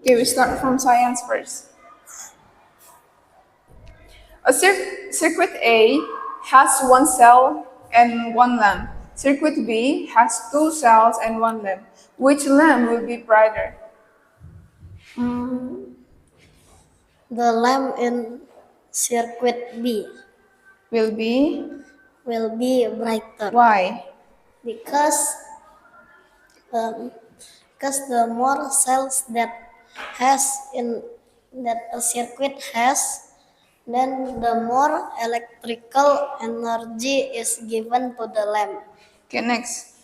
Okay, we start from science first. A circuit A has one cell and one lamp. Circuit B has two cells and one lamp. Which lamp will be brighter? The lamp in circuit B Will be will be brighter why? because um, the more cells that a circuit has, then the more electrical energy is given to the lamp. Okay, next.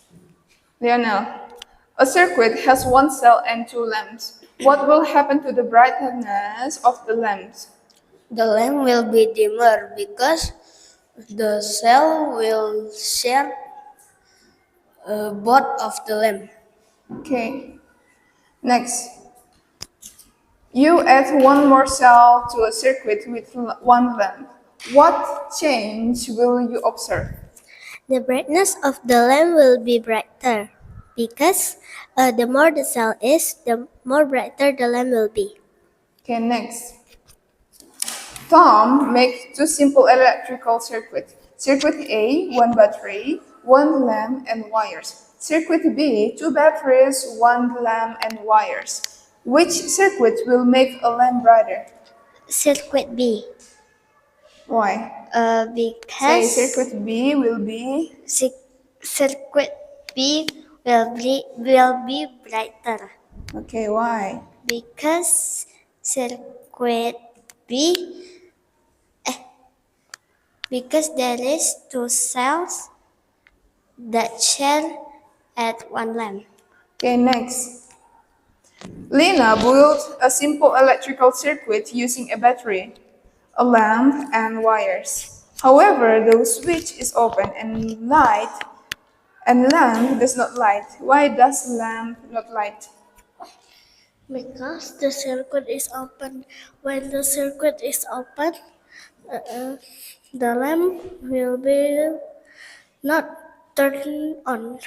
Lionel. A circuit has one cell and two lamps. What will happen to the brightness of the lamps? The lamp will be dimmer because the cell will share both of the lamp. Okay. Next. You add one more cell to a circuit with one lamp. What change will you observe? The brightness of the lamp will be brighter because the more the cell is, the more brighter the lamp will be. Okay, next. Tom makes two simple electrical circuits. Circuit A, one battery, one lamp and wires. Circuit B, two batteries, one lamp and wires. Which circuit will make a lamp brighter? Circuit B. Why? Say Because circuit B will be circuit B will be brighter okay. Why? because circuit B because there is two cells that share at one lamp. Okay, next. Lena built a simple electrical circuit using a battery, a lamp, and wires. However, the switch is open and lamp does not light. Why does lamp not light? Because the circuit is open. When the circuit is open, the lamp will be not turned on.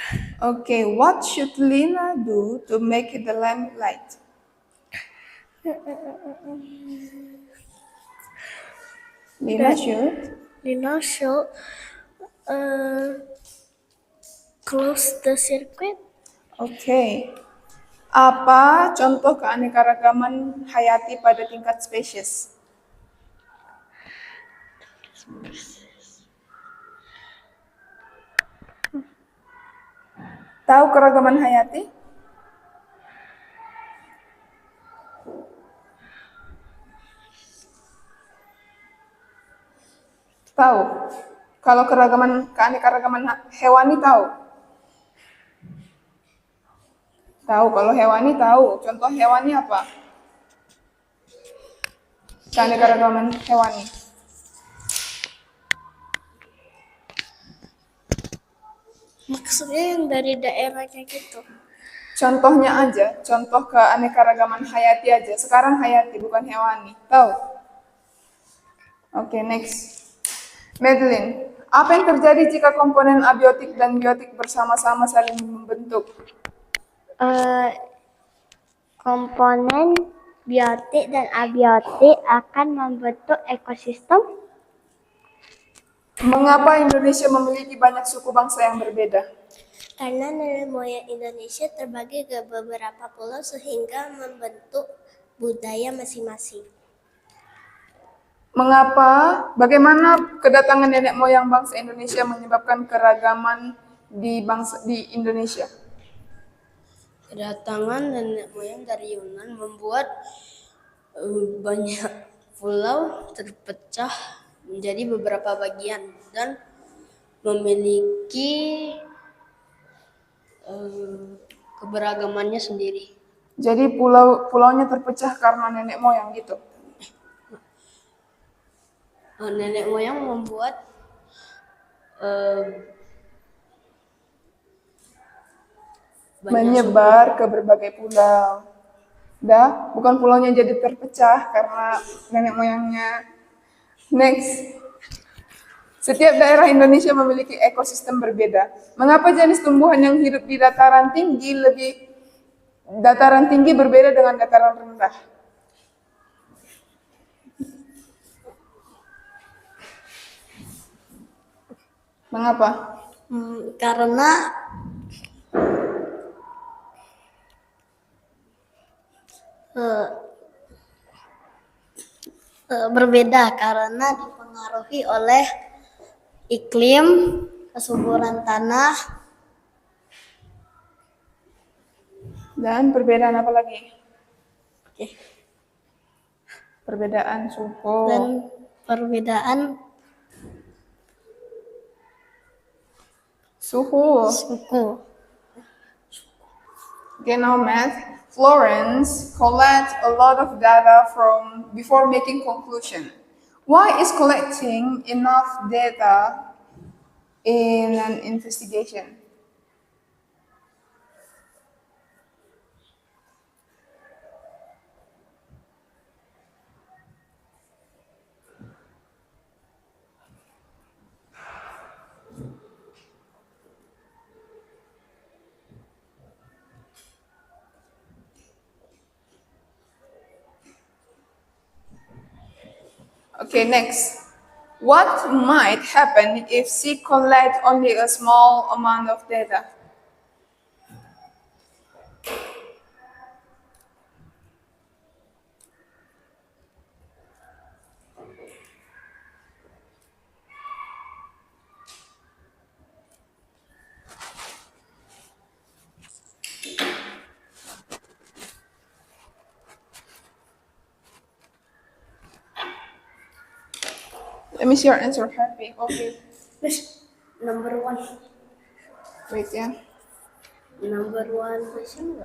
Okay, what should Lena do to make the lamp light? Lena should Lina should close the circuit. Oke. Apa contoh keanekaragaman hayati pada tingkat spesies? Tahu keragaman hayati? Tahu. Kalau keanekaragaman hewani tahu? Tahu. Kalau hewani tahu. Contoh hewani apa? Keanekaragaman hewani. Maksudnya yang dari daerahnya gitu. Contohnya aja, contoh keanekaragaman hayati aja. Sekarang hayati, bukan hewani. Tahu? Oke, next. Madeline, apa yang terjadi jika komponen abiotik dan biotik bersama-sama saling membentuk? Komponen biotik dan abiotik akan membentuk ekosistem. Mengapa Indonesia memiliki banyak suku bangsa yang berbeda? Karena nenek moyang Indonesia terbagi ke beberapa pulau sehingga membentuk budaya masing-masing. Bagaimana kedatangan nenek moyang bangsa Indonesia menyebabkan keragaman di Indonesia? Kedatangan nenek moyang dari Yunan membuat banyak pulau terpecah menjadi beberapa bagian dan memiliki keberagamannya sendiri. Jadi pulau-pulaunya terpecah karena nenek moyang gitu. Nenek moyang membuat menyebar ke berbagai pulau. Bukan pulaunya jadi terpecah karena nenek moyangnya. Next. Setiap daerah Indonesia memiliki ekosistem berbeda. Mengapa jenis tumbuhan yang hidup di dataran tinggi lebih Dataran tinggi berbeda dengan dataran rendah. Mengapa? Karena berbeda karena dipengaruhi oleh iklim, kesuburan tanah, Dan perbedaan apa lagi? oke, Perbedaan suhu. dan perbedaan Suhu. suku. Okay, now math. Florence collect a lot of data from before making conclusion. Why is collecting enough data in an investigation? Okay, next. What might happen if she collect only a small amount of data? Let me see your answer, Happy. Okay, Number one. wait, yeah. Number one question.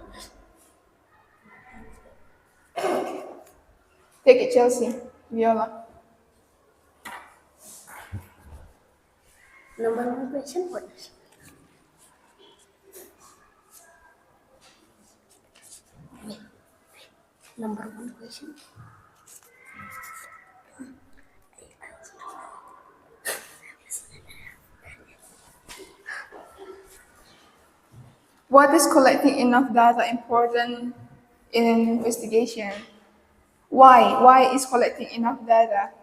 Take it, Chelsea. Viola. Number one question what? Number one question. What is collecting enough data important in an investigation? Why? Why is collecting enough data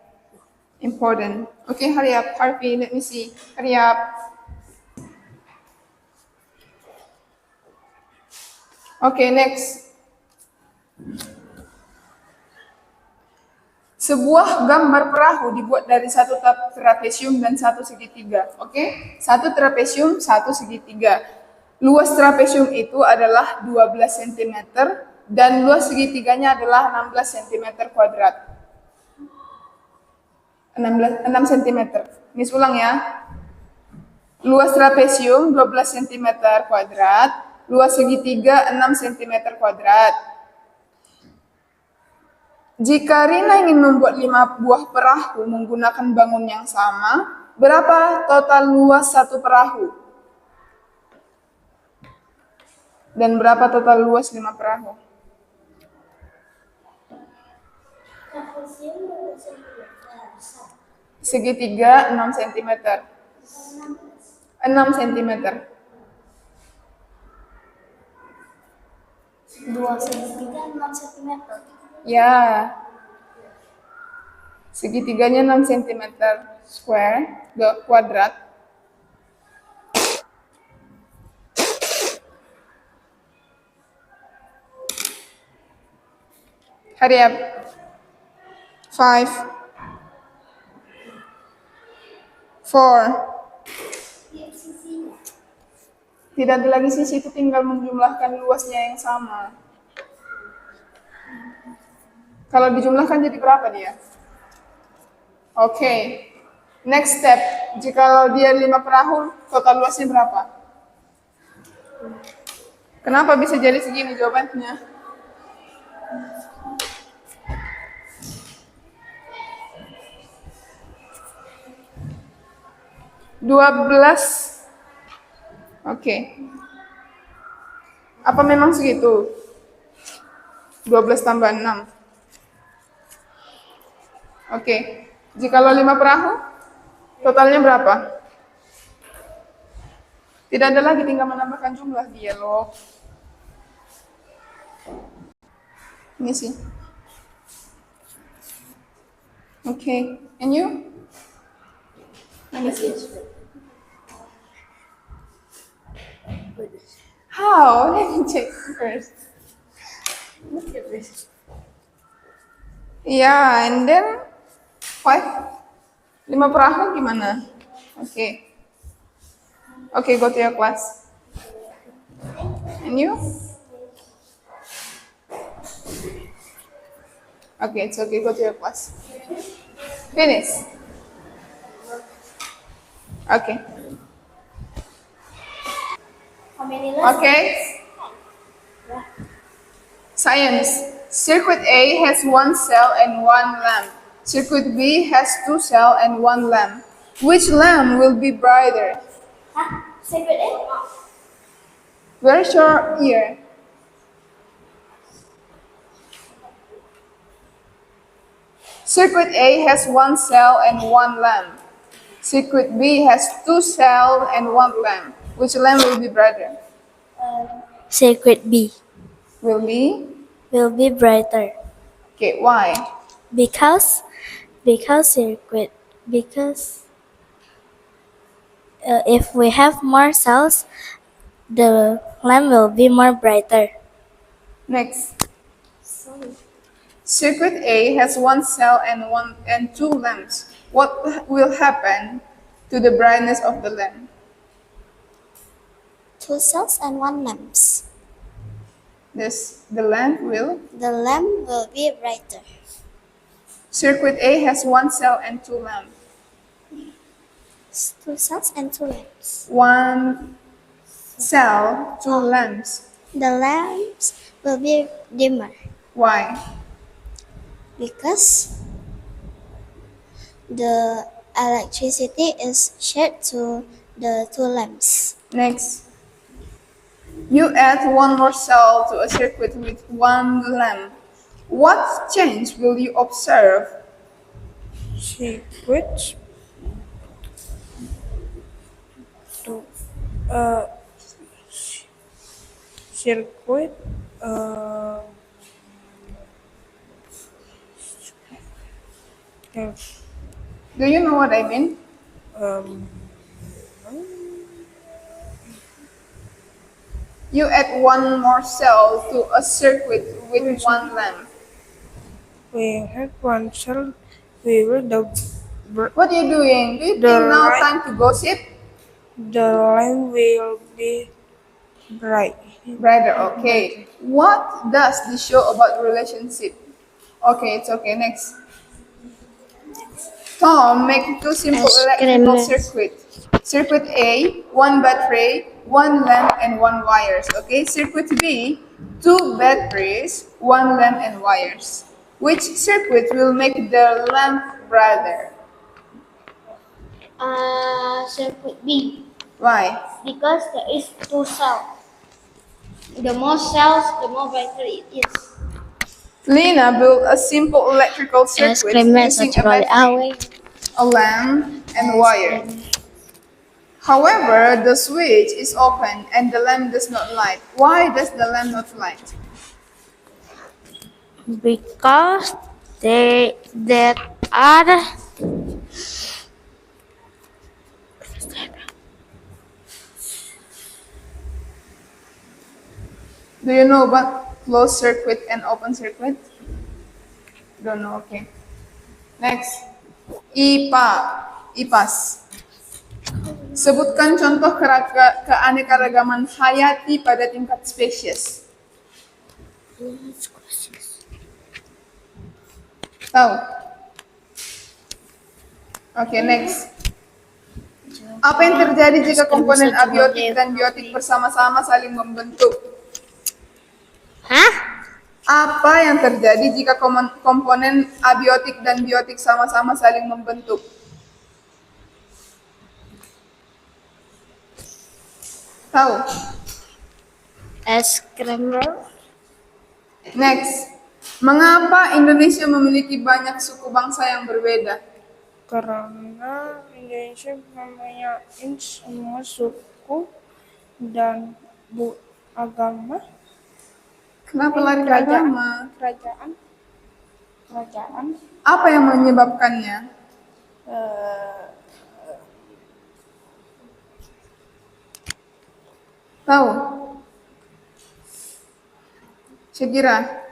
important? Okay, hurry up, Harvey. Let me see. Hurry up. Okay, next. Sebuah gambar perahu dibuat dari satu trapesium dan satu segitiga. Oke, satu trapesium, satu segitiga. Luas trapesium itu adalah 12 cm dan luas segitiganya adalah 16 cm kuadrat. 6 cm. Ini ulang ya. Luas trapesium 12 cm kuadrat, luas segitiga 6 cm kuadrat. Jika Rina ingin membuat 5 buah perahu menggunakan bangun yang sama, berapa total luas satu perahu? Dan berapa total luas 5 perahu? Segitiga 6 cm. 6 cm. 2 segitiga 6 cm. Ya. Segitiganya 6 cm square, kuadrat. Hurry up. 5, 4. Tidak ada lagi sisi, itu tinggal menjumlahkan luasnya yang sama. Kalau dijumlahkan jadi berapa dia? Oke. Next step. Jika dia 5 perahu, total luasnya berapa? Kenapa bisa jadi segini jawabannya? Oke. Apa memang segitu? 12 tambah 6. Oke. Jikalau 5 perahu, totalnya berapa? Tidak ada lagi, tinggal menambahkan jumlah dia loh. Let me see. Okay, and you? Let me see. How? Let me check first. Look at this. Yeah, and then 5. 5 per aku gimana? Okay. Okay, go to your class. And you? Okay, it's okay, go to your class. Finish. Okay. How many lessons? Okay. Science. Circuit A has 1 cell and 1 lamp. Circuit B has 2 cells and 1 lamp. Which lamp will be brighter? Huh? Secret A? Where's your ear? Circuit A has 1 cell and 1 lamp. Circuit B has 2 cells and 1 lamp. Which lamp will be brighter? Secret B Will be? will be brighter Okay, why? because circuit because if we have more cells, the lamp will be more brighter. Next. Circuit A has 1 cell and 2 lamps. What will happen to the brightness of the lamp? 2 cells and 1 lamps. The lamp will. The lamp will be brighter. Circuit A has 1 cell and 2 lamps. 2 cells and 2 lamps. 1 cell, 2 lamps. The lamps will be dimmer Why? because the electricity is shared to the 2 lamps. Next. You add 1 more cell to a circuit with 1 lamp. What change will you observe? Circuit to circuit Do you know what I mean? You add 1 more cell to a circuit with 1 lamp. we have 1 cell. We will What are you doing? Do you The think now light- time to gossip? the lamp will be bright. Brighter, okay. What does this show about relationship? Okay, it's okay. Next. Tom, make 2 simple electrical circuits. Circuit A, 1 battery, 1 lamp, and 1 wires. Okay. Circuit B, 2 batteries, 1 lamp, and wires. Which circuit will make the lamp brighter? Circuit B Why? because there is 2 cells. The more cells, the more brighter it is. Lena built a simple electrical circuit using a battery, a lamp, and wire. However, the switch is open and the lamp does not light. Why does the lamp not light? Because there are Do you know about closed circuit and open circuit? Don't know, okay. Next, IPA, IPAS. Sebutkan contoh keanekaragaman hayati pada tingkat spesies. Tahu? Oke, next. Apa yang terjadi jika komponen abiotik dan biotik bersama-sama saling membentuk? Hah? Apa yang terjadi jika komponen abiotik dan biotik sama-sama saling membentuk? Tahu? Scramble. Next. Mengapa Indonesia memiliki banyak suku bangsa yang berbeda? Karena Indonesia mempunyai semua suku dan agama. Kenapa lari ke agama? Kerajaan Apa yang menyebabkannya? eh, Tahu? Syakira,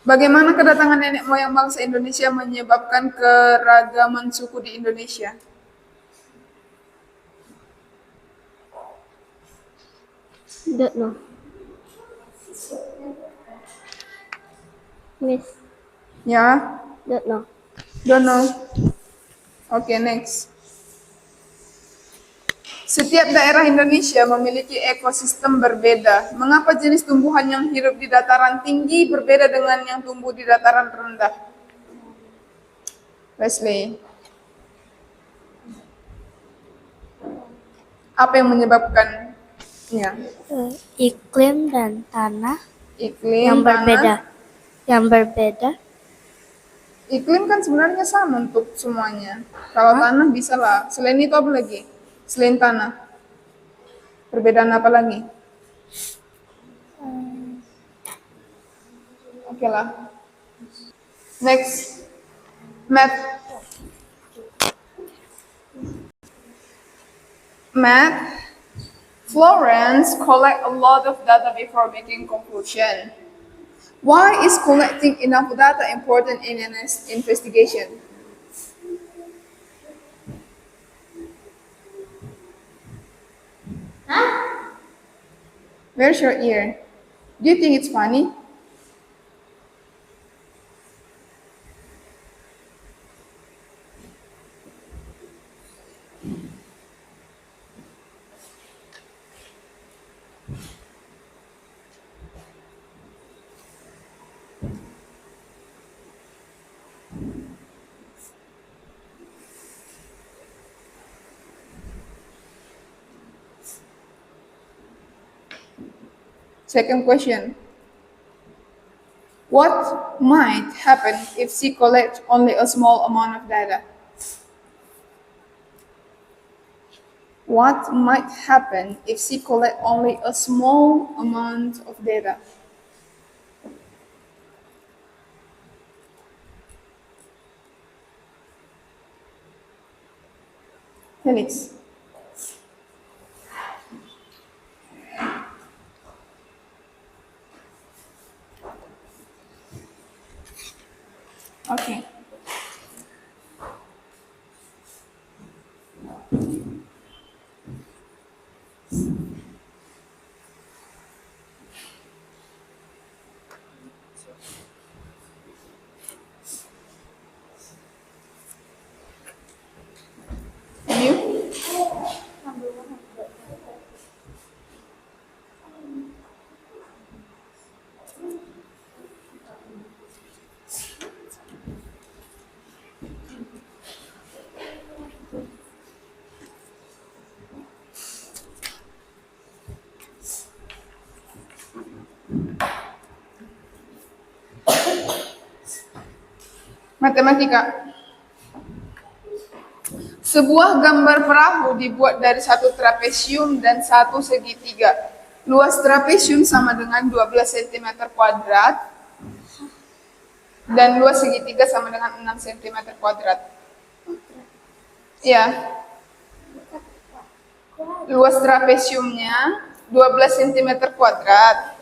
bagaimana kedatangan nenek moyang bangsa Indonesia menyebabkan keragaman suku di Indonesia? Don't know. Miss, Ya, don't know. don't know. Oke, next. Setiap daerah Indonesia memiliki ekosistem berbeda. Mengapa jenis tumbuhan yang hidup di dataran tinggi berbeda dengan yang tumbuh di dataran rendah? Leslie, apa yang menyebabkannya? Iklim dan tanah Iklim, yang tanah. berbeda. Yang berbeda. Iklim kan sebenarnya sama untuk semuanya. Kalau tanah bisa lah. Selain itu apa lagi? Selain tanah. Perbedaan apa lagi? Oke lah. Next. Math. Math. Florence collect a lot of data before making conclusion. Why is collecting enough data important in an investigation? Where's your ear? Do you think it's funny? Second question. What might happen if she collects only a small amount of data? What might happen if she collects only a small amount of data? Felix. Okay. And you? Matematika. Sebuah gambar perahu dibuat dari satu trapesium dan satu segitiga. Luas trapesium sama dengan 12 cm kuadrat dan luas segitiga sama dengan 6 cm kuadrat. Ya. Luas trapesiumnya 12 cm kuadrat.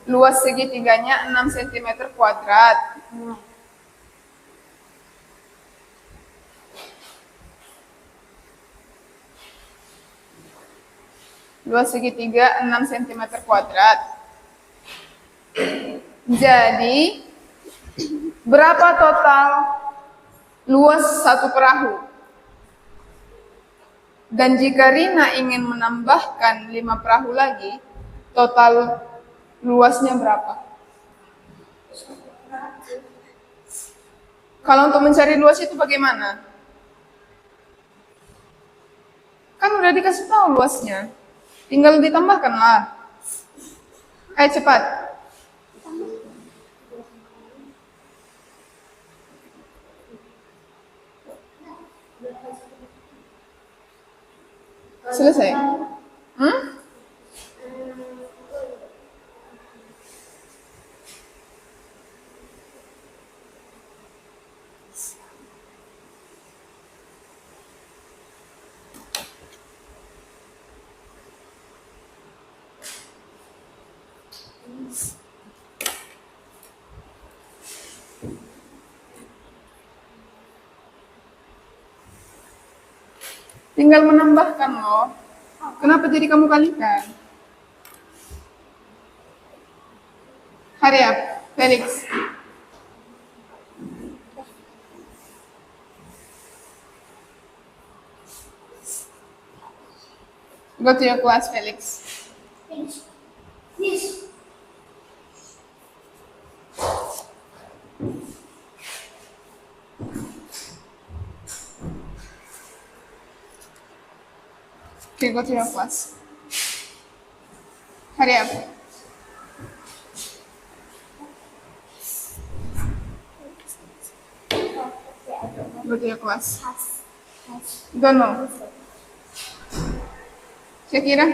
Luas segitiganya 6 cm kuadrat. Luas segitiga 6 cm kuadrat. Jadi, berapa total luas satu perahu? Dan jika Rina ingin menambahkan 5 perahu lagi, total luasnya berapa? Kalau untuk mencari luas itu bagaimana? Kan udah dikasih tahu luasnya. Tinggal ditambahkan lah. Ayo cepat. Selesai? Tinggal menambahkan loh. Kenapa jadi kamu kalikan? Hurry up, Felix. Go to your class, Felix. Okay, go to your class. Hurry up. Go to your class. Don't know. Shakira?